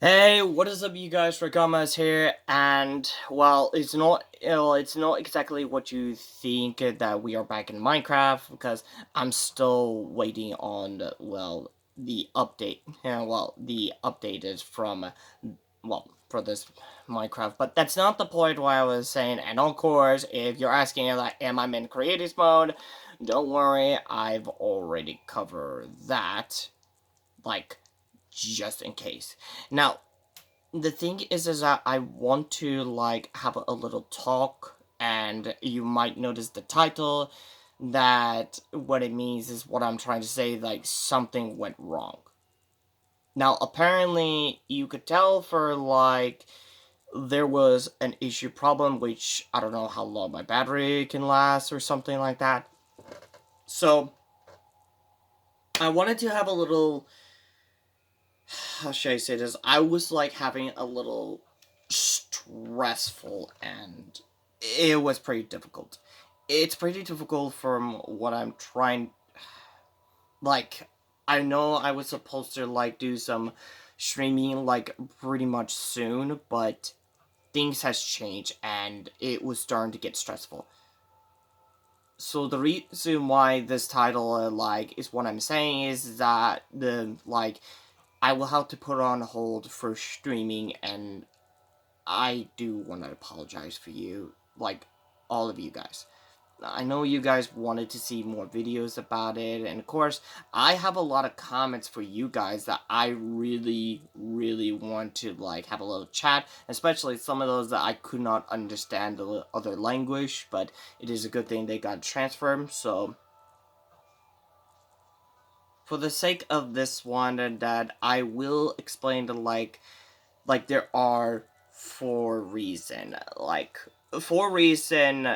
Hey, what is up, you guys? Ragamas here, and well, it's not exactly what you think that we are back in Minecraft because I'm still waiting on the update. Yeah, the update is from for this Minecraft, but that's not the point what I was saying. And of course, if you're asking like, am I in creative mode? Don't worry, I've already covered that. Like, just in case. Now, the thing is that I want to like have a little talk, and you might notice the title that what it means is what I'm trying to say, like something went wrong. Now, apparently, you could tell for like there was an issue problem, which I don't know how long my battery can last or something like that. So, I wanted to have a little, how should I say this? I was like having a little stressful, and it was pretty difficult. It's pretty difficult from what I'm trying. Like, I know I was supposed to like do some streaming like pretty much soon, but things has changed and it was starting to get stressful. So the reason why this title like is what I'm saying is that the like I will have to put on hold for streaming, and I do want to apologize for you, like all of you guys. I know you guys wanted to see more videos about it, and of course, I have a lot of comments for you guys that I really, really want to like have a little chat, especially some of those that I could not understand the other language, but it is a good thing they got transferred. So, for the sake of this one, and that I will explain the like there are four reason like for reason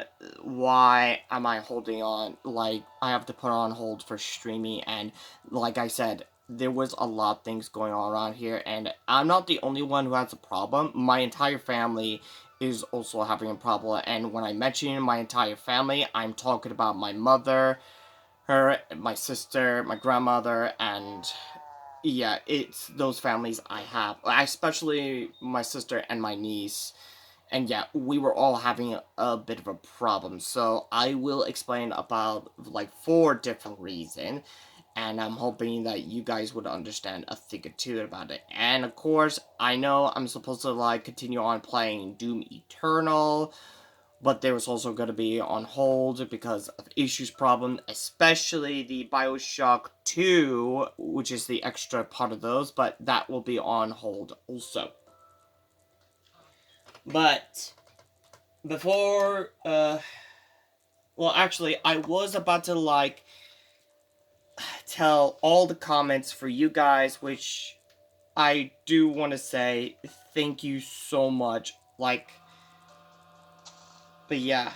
why am I holding on, like I have to put on hold for streaming. And like I said, there was a lot of things going on around here, and I'm not the only one who has a problem. My entire family is also having a problem, and when I mention my entire family, I'm talking about my mother, her, my sister, my grandmother, and yeah, it's those families I have, especially my sister and my niece. And yeah, we were all having a bit of a problem. So I will explain about like four different reasons, and I'm hoping that you guys would understand a thing or two about it. And of course, I know I'm supposed to like continue on playing Doom Eternal, but there was also going to be on hold because of issues problem, especially the Bioshock 2, which is the extra part of those, but that will be on hold also. But before well, actually, I was about to like tell all the comments for you guys, which I do want to say thank you so much. Like, but yeah,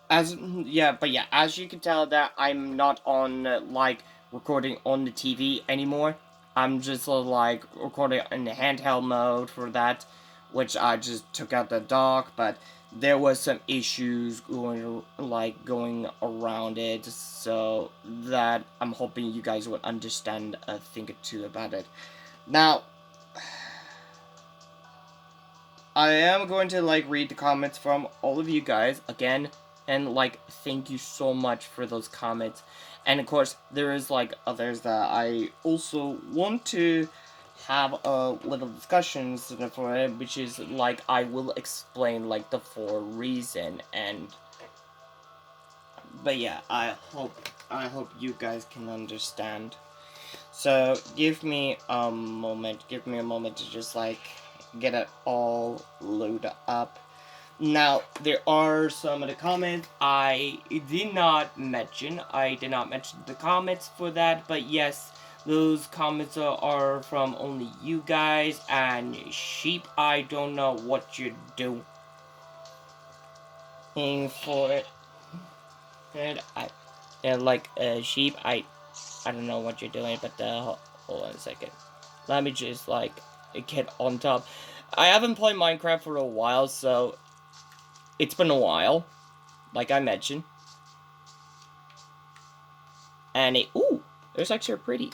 as you can tell that I'm not on like recording on the TV anymore. I'm just like recording in the handheld mode for that, which I just took out the dock, but there was some issues going around it, so that I'm hoping you guys would understand a thing or two about it. Now, I am going to like read the comments from all of you guys again, and like thank you so much for those comments. And of course, there is like others that I also want to have a little discussions for it, which is like I will explain like the four reason. And but yeah, I hope you guys can understand. So give me a moment to just like get it all loaded up. Now, there are some of the comments I did not mention. I did not mention the comments for that, but yes, those comments are from only you guys. And Sheep, I don't know what you're doing for it. And Sheep, I don't know what you're doing, but hold on a second. Let me just like get on top. I haven't played Minecraft for a while, so it's been a while, like I mentioned. And there's actually pretty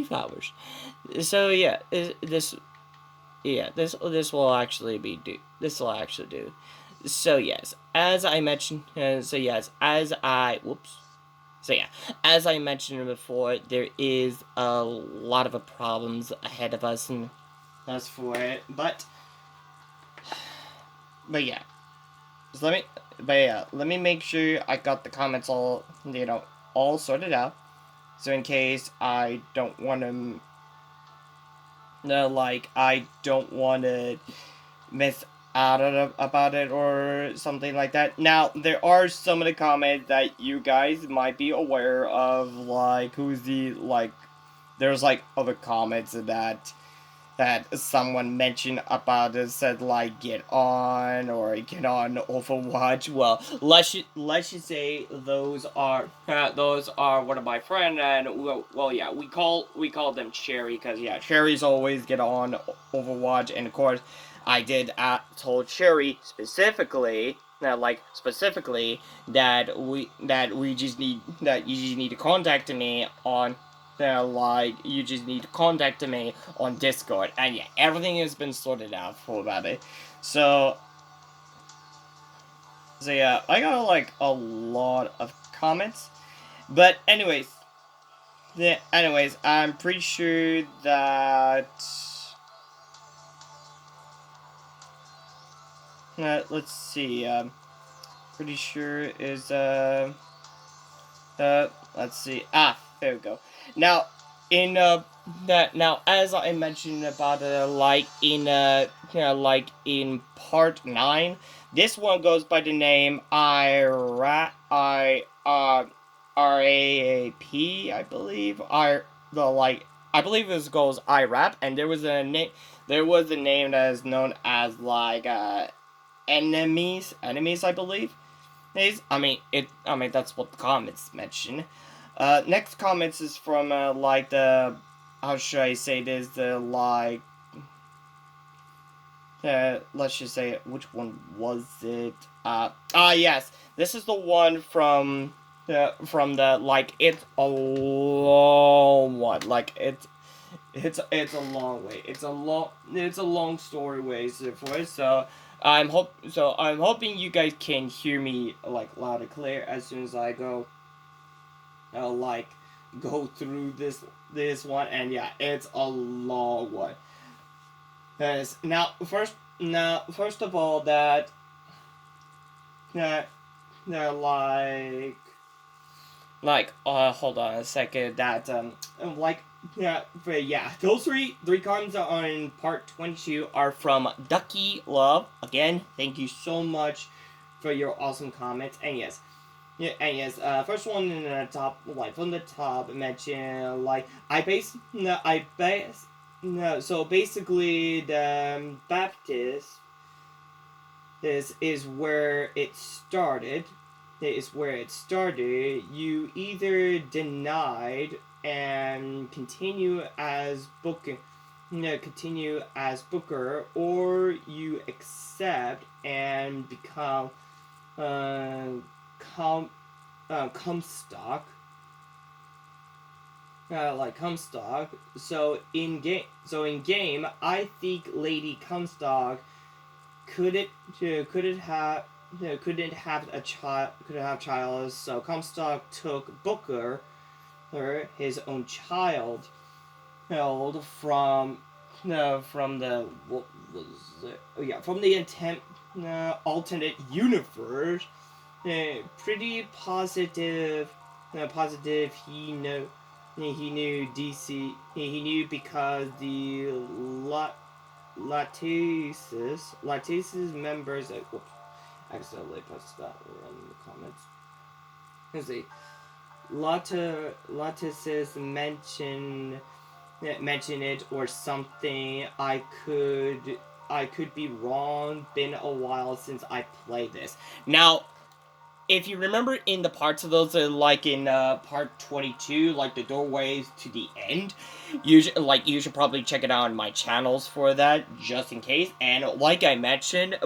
flowers. So yeah, this Yeah, this will actually be do. This will actually do. So yes, as I mentioned. So yes, as I whoops. So yeah, as I mentioned before, there is a lot of problems ahead of us, and that's for it. But yeah, so let me make sure I got the comments all all sorted out. So in case I don't want to, no, like I don't want to miss out about it or something like that. Now there are some of the comments that you guys might be aware of, like who's the like. There's like other comments that someone mentioned about it, said like get on or get on Overwatch. Well, let's just say those are one of my friends, and well yeah, we call them Cherry, because yeah, Cherry's always get on Overwatch, and of course I did told Cherry specifically that we just need that you just need to contact me on like you just need to contact me on Discord, and yeah, everything has been sorted out for about it. So yeah, I got like a lot of comments, but anyways, I'm pretty sure that let's see, pretty sure is let's see. There we go. Now, in that now, as I mentioned about like in part 9, this one goes by the name RAAP, I believe. I believe this goes IRAP, and there was a name that is known as like enemies, I believe. I mean that's what the comments mention. Next comments is from like the, how should I say this, the like let's just say, which one was it? Yes, this is the one from the like, it's a long one. Like it's a long way. It's a long story ways for it. So I'm hoping you guys can hear me like loud and clear as soon as I go like go through this one. And yeah, it's a long one. Because now first of all, that hold on a second, that like yeah, but yeah, those three cards that are in part 22 are from Ducky Love. Again, thank you so much for your awesome comments. And yes, first one in the top, like from the top, mention like I base no. So basically, the Baptist, this is where it started. Is where it started. You either denied and continue as booking, continue as Booker, or you accept and become uh, com Comstock, like Comstock. In game, I think Lady Comstock couldn't couldn't have couldn't have a child, so Comstock took Booker, his own child, from the, what was it? Oh yeah, from the intent alternate universe. Pretty positive. Positive. He knew DC. He knew because the Latices members. Whoops, I accidentally pressed that in the comments. Let's see. Latices mention it or something. I could be wrong. Been a while since I played this. Now, if you remember in the parts of those, like in part 22, like the doorways to the end, you should probably check it out on my channels for that, just in case. And like I mentioned,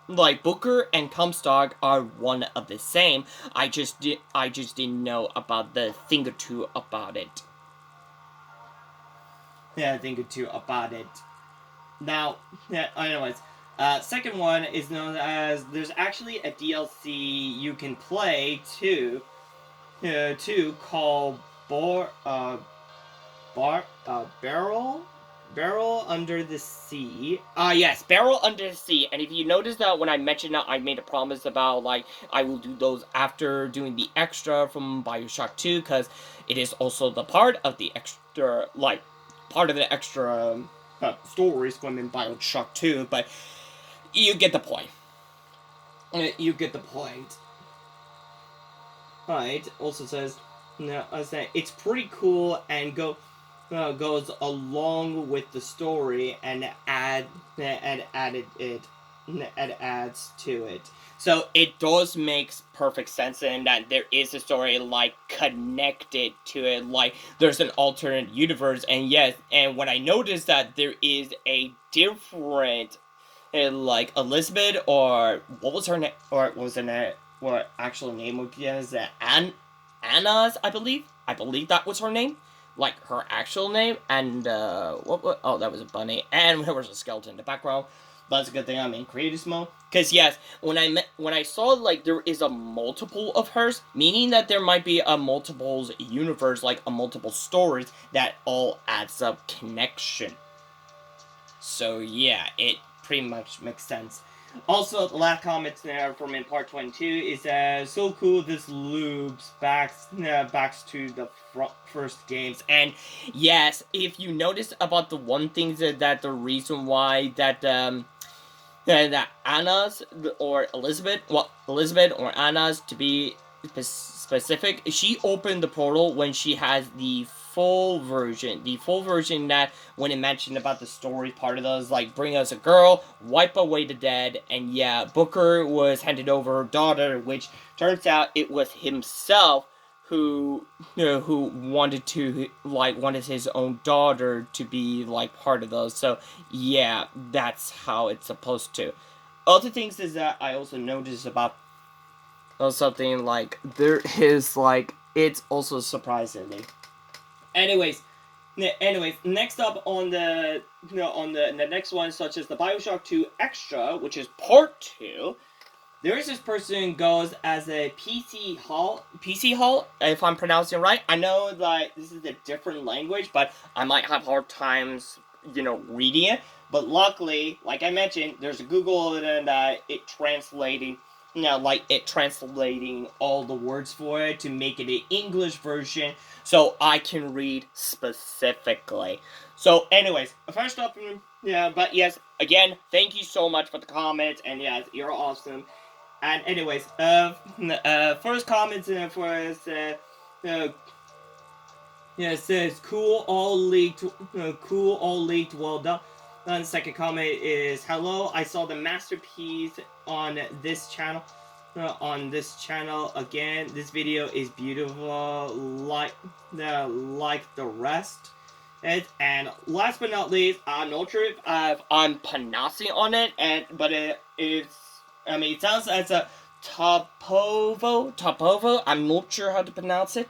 like Booker and Comstock are one of the same. I just didn't know about the thing or two about it. Yeah, a thing or two about it. Now, anyways, second one is known as there's actually a DLC you can play too called Barrel Under the Sea. Yes, Barrel Under the Sea. And if you notice that when I mentioned that, I made a promise about, like, I will do those after doing the extra from Bioshock 2, because it is also the part of the extra, like, part of the extra stories from in Bioshock 2, but you get the point. You get the point. Right, also says, no, I say it's pretty cool and goes along with the story and added it and adds to it. So it does make perfect sense in that there is a story like connected to it, like there's an alternate universe, and yes, and when I noticed that there is a different like Elizabeth, or what was her name, or was her name, what actual name would be as Anna's, I believe. I believe that was her name, like her actual name. And what? Oh, that was a bunny, and there was a skeleton in the background. That's a good thing I'm in creative mode. Cause yes, when I saw like there is a multiple of hers, meaning that there might be a multiples universe, like a multiple stories that all adds up connection. So yeah, it pretty much makes sense. Also, the last comment there from in part 22 is so cool. This loops backs to the first games, and yes, if you notice about the one thing that the reason why that Anna's or Elizabeth, well, Elizabeth or Anna's to be specific, she opened the portal when she has the full version. The full version that when it mentioned about the story part of those, like bring us a girl, wipe away the dead, and yeah, Booker was handed over her daughter, which turns out it was himself who wanted his own daughter to be like part of those. So yeah, that's how it's supposed to. Other things is that I also noticed about something like there is like it's also surprisingly. Anyways, next up on the next one, such as the Bioshock 2 Extra, which is part 2, there is this person who goes as a PC Hall, if I'm pronouncing it right. I know that this is a different language, but I might have hard times, reading it. But luckily, like I mentioned, there's a Google and it translating, like it translating all the words for it to make it an English version, so I can read specifically. So, anyways, first up, yeah, but yes, again, thank you so much for the comments, and yes, you're awesome. And anyways, first comment for us, yeah, it says cool all leaked, well done. And second comment is hello. I saw the masterpiece on this channel. Again, this video is beautiful, like the rest. And last but not least, I'm not sure if I'm pronouncing on it, but it's. I mean, it sounds as a Topovo. I'm not sure how to pronounce it,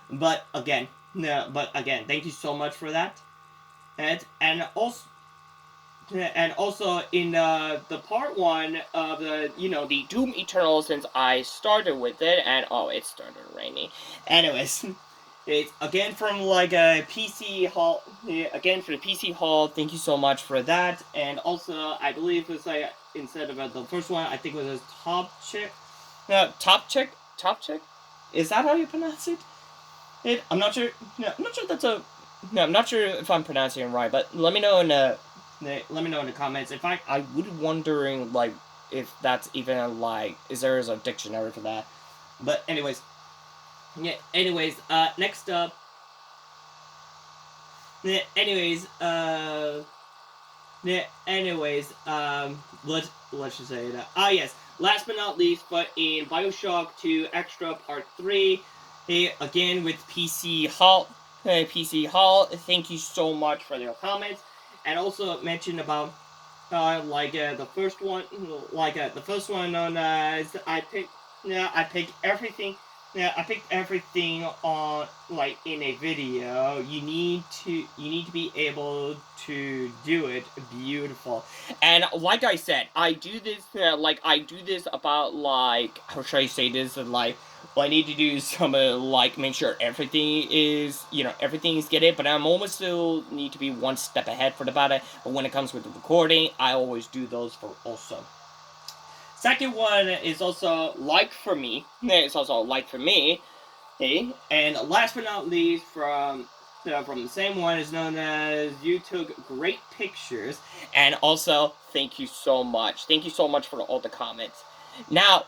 but again, thank you so much for that. And also in the part one of the Doom Eternal, since I started with it, and oh, it started raining. Anyways, it's again from like a PC Hall. Again for the PC Hall, thank you so much for that. And also, I believe it's like instead of the first one, I think it was a Top Chick. No, Top Chick. Is that how you pronounce it? I'm not sure. No, I'm not sure that's a. No, I'm not sure if I'm pronouncing it right, but let me know in the comments. In fact, I would wondering like if that's even like is there a dictionary for that. But anyways, yeah. Next up. Yeah. Let's just say that. Yes. Last but not least, but in Bioshock 2 Extra Part 3, again with PC Hall. PC Hall, thank you so much for their comments, and also mention about the first one, the first one on I picked everything yeah, I think everything on like in a video, you need to be able to do it beautiful. And like I said, I do this about like how should I say this like well, I need to do some like make sure everything is everything is get it, but I'm almost still need to be one step ahead for about it. But when it comes with the recording, I always do those for also. Second one is also like for me. It's also like for me. Hey, and last but not least, from the same one is known as you took great pictures, and also thank you so much. Thank you so much for all the comments. Now,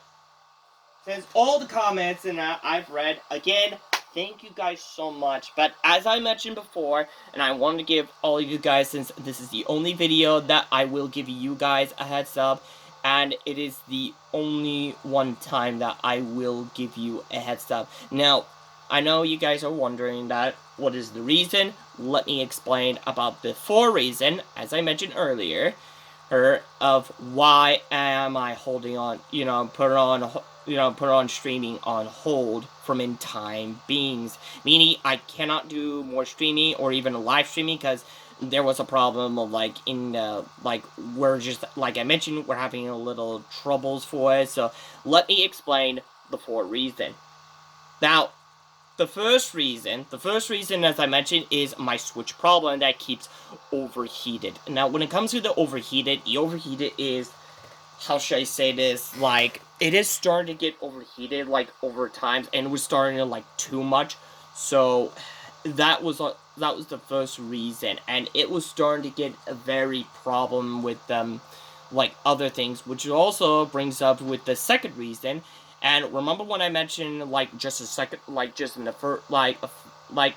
since all the comments and I've read again, thank you guys so much. But as I mentioned before, and I wanted to give all of you guys, since this is the only video that I will give you guys a heads up, and it is the only one time that I will give you a heads up. Now, I know you guys are wondering that what is the reason. Let me explain about the four reason, as I mentioned earlier, of why am I holding on, put on streaming on hold from in time beings. Meaning I cannot do more streaming or even live streaming because there was a problem of like we're just like I mentioned, we're having a little troubles for it. So let me explain the four reason. Now, the first reason, as I mentioned, is my Switch problem that keeps overheated. Now, when it comes to the overheated is, how should I say this? Like, it is starting to get overheated, like, over time, and it was starting to, like, too much. So, that was the first reason, and it was starting to get a very problem with like other things, which also brings up with the second reason. And remember when I mentioned like just a second, like just in the first, like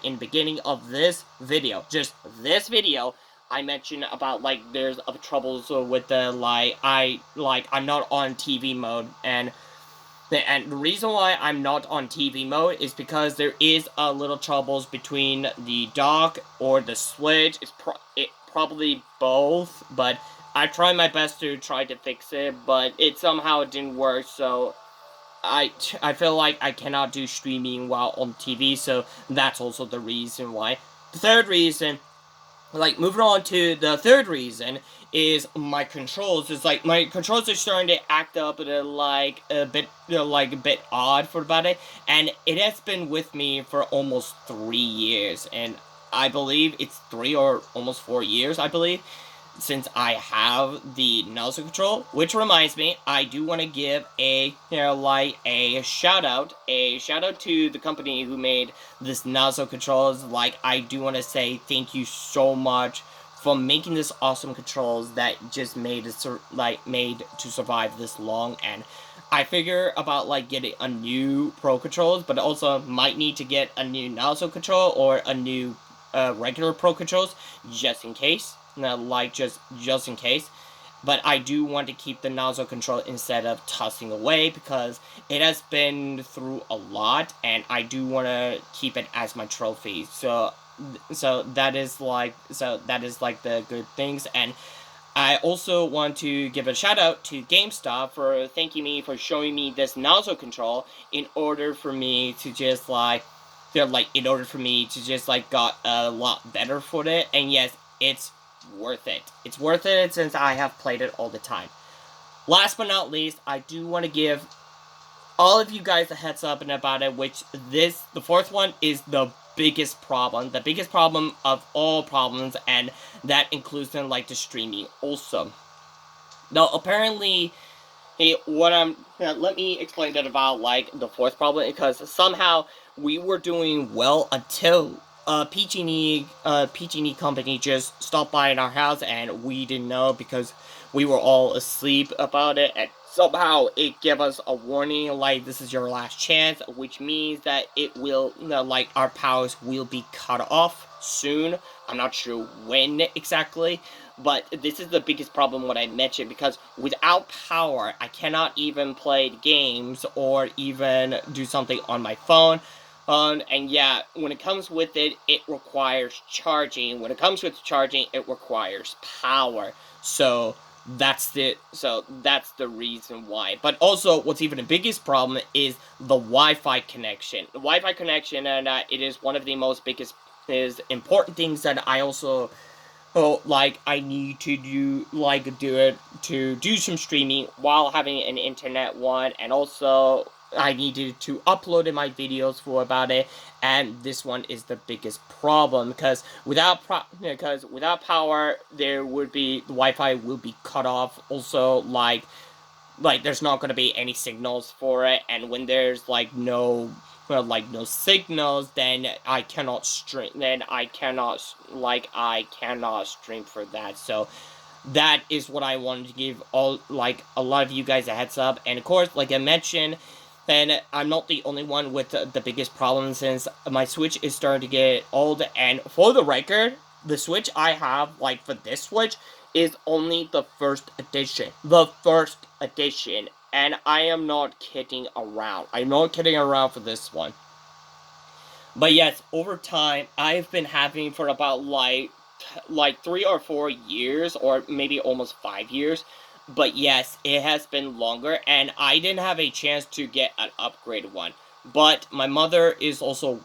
in the beginning of this video, just this video, I mentioned about like there's troubles with the I'm not on TV mode, and the reason why I'm not on TV mode is because there is a little troubles between the dock or the Switch. It probably both, but I tried my best to try to fix it, but it somehow didn't work. So I feel like I cannot do streaming while on TV. So that's also the reason why. The third reason, like moving on to the third reason, is my controls. It's like my controls are starting to act up like a bit like a bit odd for about it, and it has been with me for almost 3 years, and I believe it's 3 or almost 4 years, I believe, since I have the nozzle control. Which reminds me, I do want to give a shout out to the company who made this nozzle controls. Like, I do want to say thank you so much for making this awesome controls that just made made to survive this long. And I figure about like getting a new pro controls, but also might need to get a new nozzle control or a new regular pro controls just in case. Like just in case. But I do want to keep the nozzle control instead of tossing away because it has been through a lot, and I do want to keep it as my trophy. So that is like the good things. And I also want to give a shout out to GameStop for thanking me for showing me this nozzle control in order for me to just in order for me to just like got a lot better for it. And yes, it's worth it. It's worth it since I have played it all the time. Last but not least, I do want to give all of you guys a heads up and about it, which the fourth one is the biggest problem of all problems, and that includes them like the streaming also. Now, apparently, let me explain that about like the fourth problem, because somehow we were doing well until PG&E company just stopped by in our house, and we didn't know because we were all asleep about it, and somehow it gave us a warning like this is your last chance, which means that it will like our powers will be cut off soon. I'm not sure when exactly, but this is the biggest problem what I mentioned, because without power I cannot even play games or even do something on my phone. And yeah, when it comes with it, it requires charging. When it comes with charging, it requires power. So That's the reason why. But also, what's even the biggest problem is the Wi-Fi connection. The Wi-Fi connection, and it is one of the most biggest is important things that I also like I need to do it to do some streaming while having an internet one, and also I needed to upload my videos for about it, and this one is the biggest problem because without power there would be the Wi-Fi will be cut off. Also, there's not going to be any signals for it, and when there's no signals, then I cannot stream, I cannot stream for that. So that is what I wanted to give a lot of you guys a heads up. And of course, like I mentioned, and I'm not the only one with the biggest problem, since my Switch is starting to get old. And for the record, the Switch I have, for this Switch, is only the first edition. The first edition. And I am not kidding around. I'm not kidding around for this one. But yes, over time, I've been having for about 3 or 4 years, or maybe almost 5 years. But yes, it has been longer, and I didn't have a chance to get an upgraded one. But my mother is also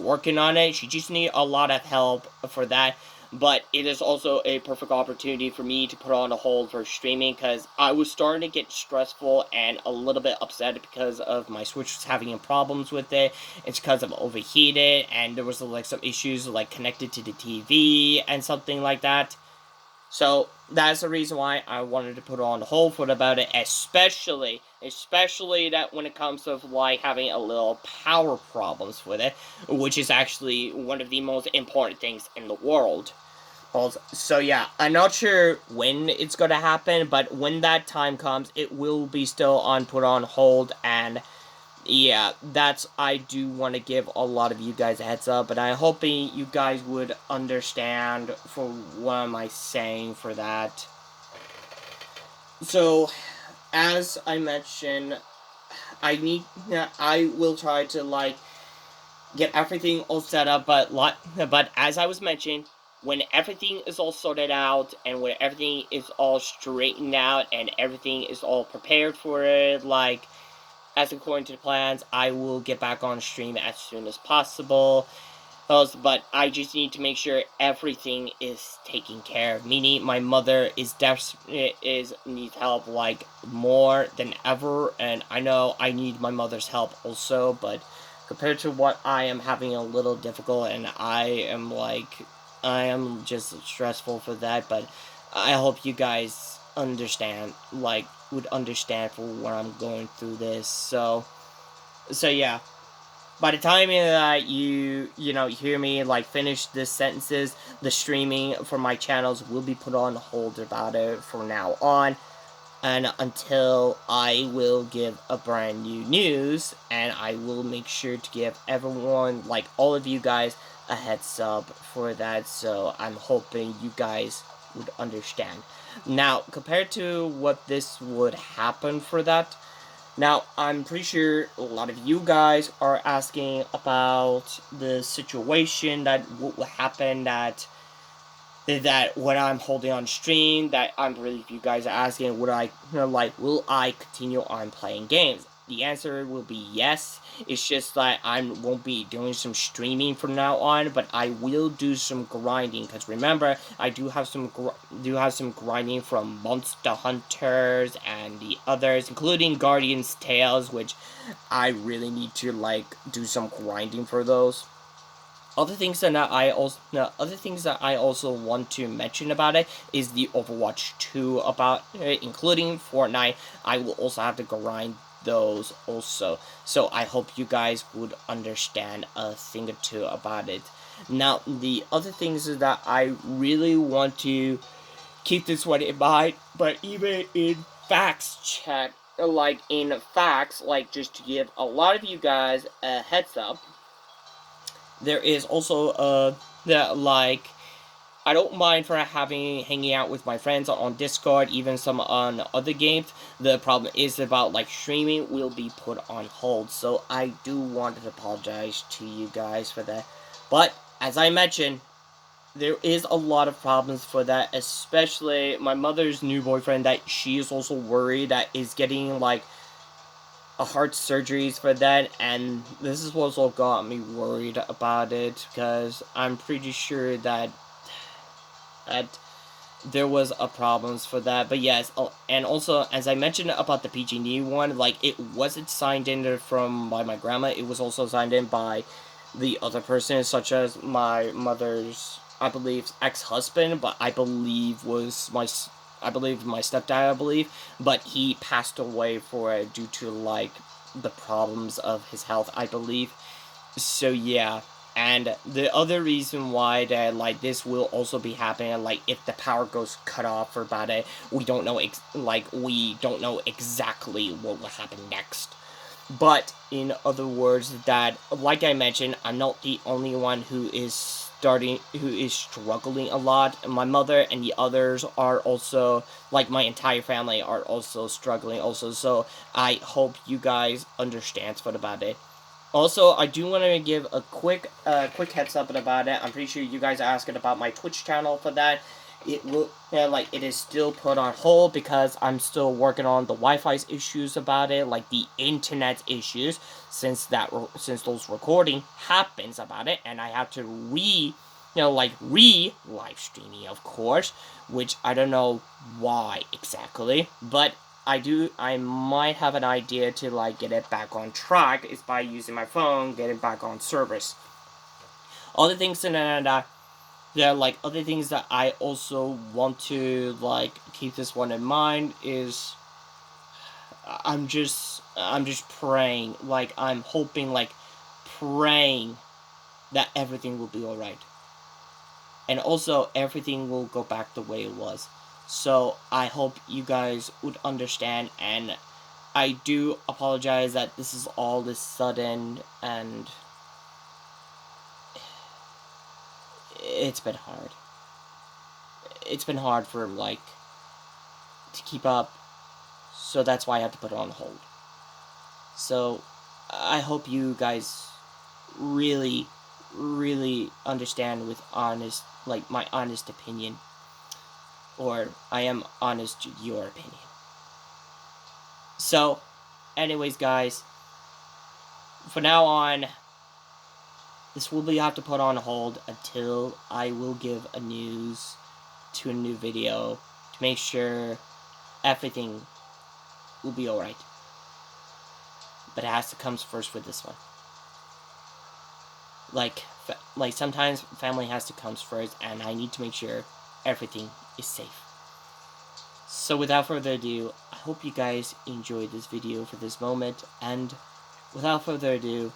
working on it. She just needs a lot of help for that. But it is also a perfect opportunity for me to put on a hold for streaming, because I was starting to get stressful and a little bit upset because of my Switch was having problems with it. It's because I'm overheated, and there was some issues connected to the TV and something like that. So that's the reason why I wanted to put on hold for about it, especially that when it comes to having a little power problems with it, which is actually one of the most important things in the world. Also, so yeah, I'm not sure when it's gonna happen, but when that time comes, it will be still put on hold. And yeah, I do want to give a lot of you guys a heads up, and I'm hoping you guys would understand for what am I saying for that. So, as I mentioned, I will try to get everything all set up, but as I was mentioning, when everything is all sorted out and when everything is all straightened out and everything is all prepared for it, as according to the plans, I will get back on stream as soon as possible. But I just need to make sure everything is taken care of. Meaning, my mother needs help more than ever, and I know I need my mother's help also. But compared to what I am having a little difficult, and I am just stressful for that. But I hope you guys would understand for what I'm going through this. So yeah, by the time that you hear me finish this sentences, the streaming for my channels will be put on hold about it from now on, and until I will give a brand new news, and I will make sure to give everyone, all of you guys, a heads up for that. So I'm hoping you guys would understand. Now, compared to what this would happen for that, now, I'm pretty sure a lot of you guys are asking about the situation that will happen that when I'm holding on stream, that I'm pretty sure you guys are asking, will I continue on playing games? The answer will be yes. It's just that I won't be doing some streaming from now on, but I will do some grinding. Because remember, I do have some grinding from Monster Hunters and the others, including Guardian's Tales, which I really need to do some grinding for those. Other things that I also want to mention about it is the Overwatch 2 about it, including Fortnite. I will also have to grind those also. So I hope you guys would understand a thing or two about it. Now, the other things is that I really want to keep this one in mind, but even in facts chat, just to give a lot of you guys a heads up, there is also that I don't mind for hanging out with my friends on Discord, even some on other games. The problem is about streaming will be put on hold, so I do want to apologize to you guys for that. But as I mentioned, there is a lot of problems for that, especially my mother's new boyfriend that she is also worried that is getting like a heart surgeries for that, and this is what's all got me worried about it because I'm pretty sure that there was a problems for that. But yes, and also as I mentioned about the PG&E one, like it wasn't signed in from by my grandma, it was also signed in by the other person, such as my mother's, I believe, ex-husband, but I believe my stepdad, I believe, but he passed away for it due to like the problems of his health, I believe. So yeah, and the other reason why that like this will also be happening, like if the power goes cut off for about it, we don't know we don't know exactly what will happen next. But in other words, that like I mentioned, I'm not the only one who is struggling a lot. My mother and the others are also, like my entire family are also struggling also. So I hope you guys understand what about it. Also, I do want to give a quick heads up about it. I'm pretty sure you guys are asking about my Twitch channel for that. It will, it is still put on hold because I'm still working on the Wi-Fi issues about it, like the internet issues, since those recording happens about it, and I have to live streaming, of course, which I don't know why exactly, but I might have an idea to like get it back on track is by using my phone, get it back on service. Other things that there are like other things that I also want to like keep this one in mind is I'm just praying, like I'm hoping, like praying that everything will be alright. And also everything will go back the way it was. So I hope you guys would understand, and I do apologize that this is all this sudden, and it's been hard. It's been hard for like to keep up, so that's why I had to put it on hold. So I hope you guys really, really understand with honest, like my honest opinion, or I am honest to your opinion. So, anyways, guys, for now on, this will be have to put on hold until I will give a news to a new video to make sure everything will be alright. But it has to come first with this one. Like sometimes family has to come first, and I need to make sure everything is safe. So without further ado, I hope you guys enjoyed this video for this moment, and without further ado,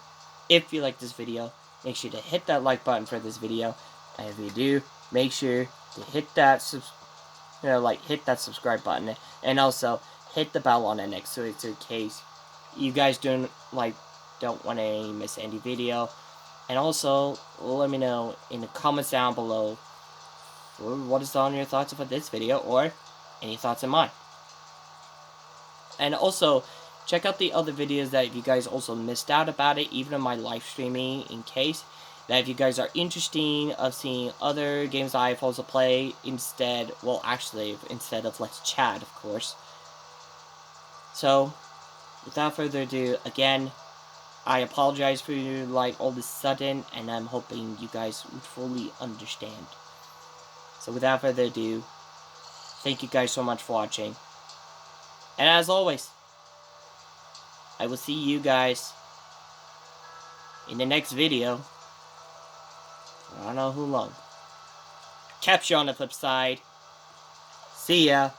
if you like this video, make sure to hit that like button for this video, and if you do, make sure to hit that hit that subscribe button, and also hit the bell on it next to it, so in case you guys don't want to miss any video. And also let me know in the comments down below what is on your thoughts about this video, or any thoughts in mine. And also check out the other videos that if you guys also missed out about it, even in my live streaming, in case that if you guys are interested of seeing other games I've also played instead of Let's Chat, of course. So without further ado, again, I apologize for like all this sudden, and I'm hoping you guys would fully understand. So without further ado, thank you guys so much for watching. And as always, I will see you guys in the next video. I don't know who long. Catch you on the flip side. See ya.